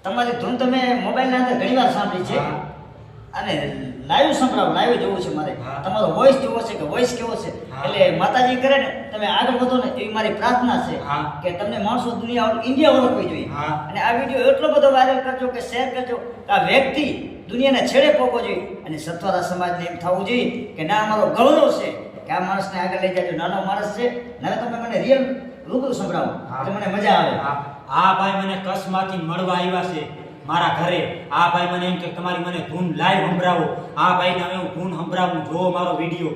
તમારી ધૂન તમે મોબાઈલના અંદર ઘણીવાર સાંભળી છે અને લાઈવ સંભળાવો, લાઈવ જોવું છે મારે. તમારો વોઇસ જોવો છે કે વોઇસ કેવો છે, એટલે માતાજી કરે ને તમે આગળ વધો ને એવી મારી પ્રાર્થના છે કે તમને માણસો દુનિયા ઇન્ડિયા ઓળખવી જોઈએ. અને આ વિડીયો એટલો બધો વાયરલ કરજો કે શેર કરજો કે આ વ્યક્તિ દુનિયાના છેડે પહોંચવો જોઈએ અને સત્વારા સમાજને એમ થવું જોઈએ કે ના અમારો ગૌરવ છે કે આ માણસને આગળ લઈ જાજો. નાનો માણસ છે ને હવે તમે મને રિયલ રૂબરૂ સંભળાવો તો મને મજા આવે. આ ભાઈ મને કચ્છમાંથી મળવા આવ્યા છે મારા ઘરે. આ ભાઈ મને એમ કે તમારી મને ધૂન લાઈવ સંભળાવો. આ ભાઈને હવે હું ધૂન સંભળાવું, જોવો મારો વિડીયો.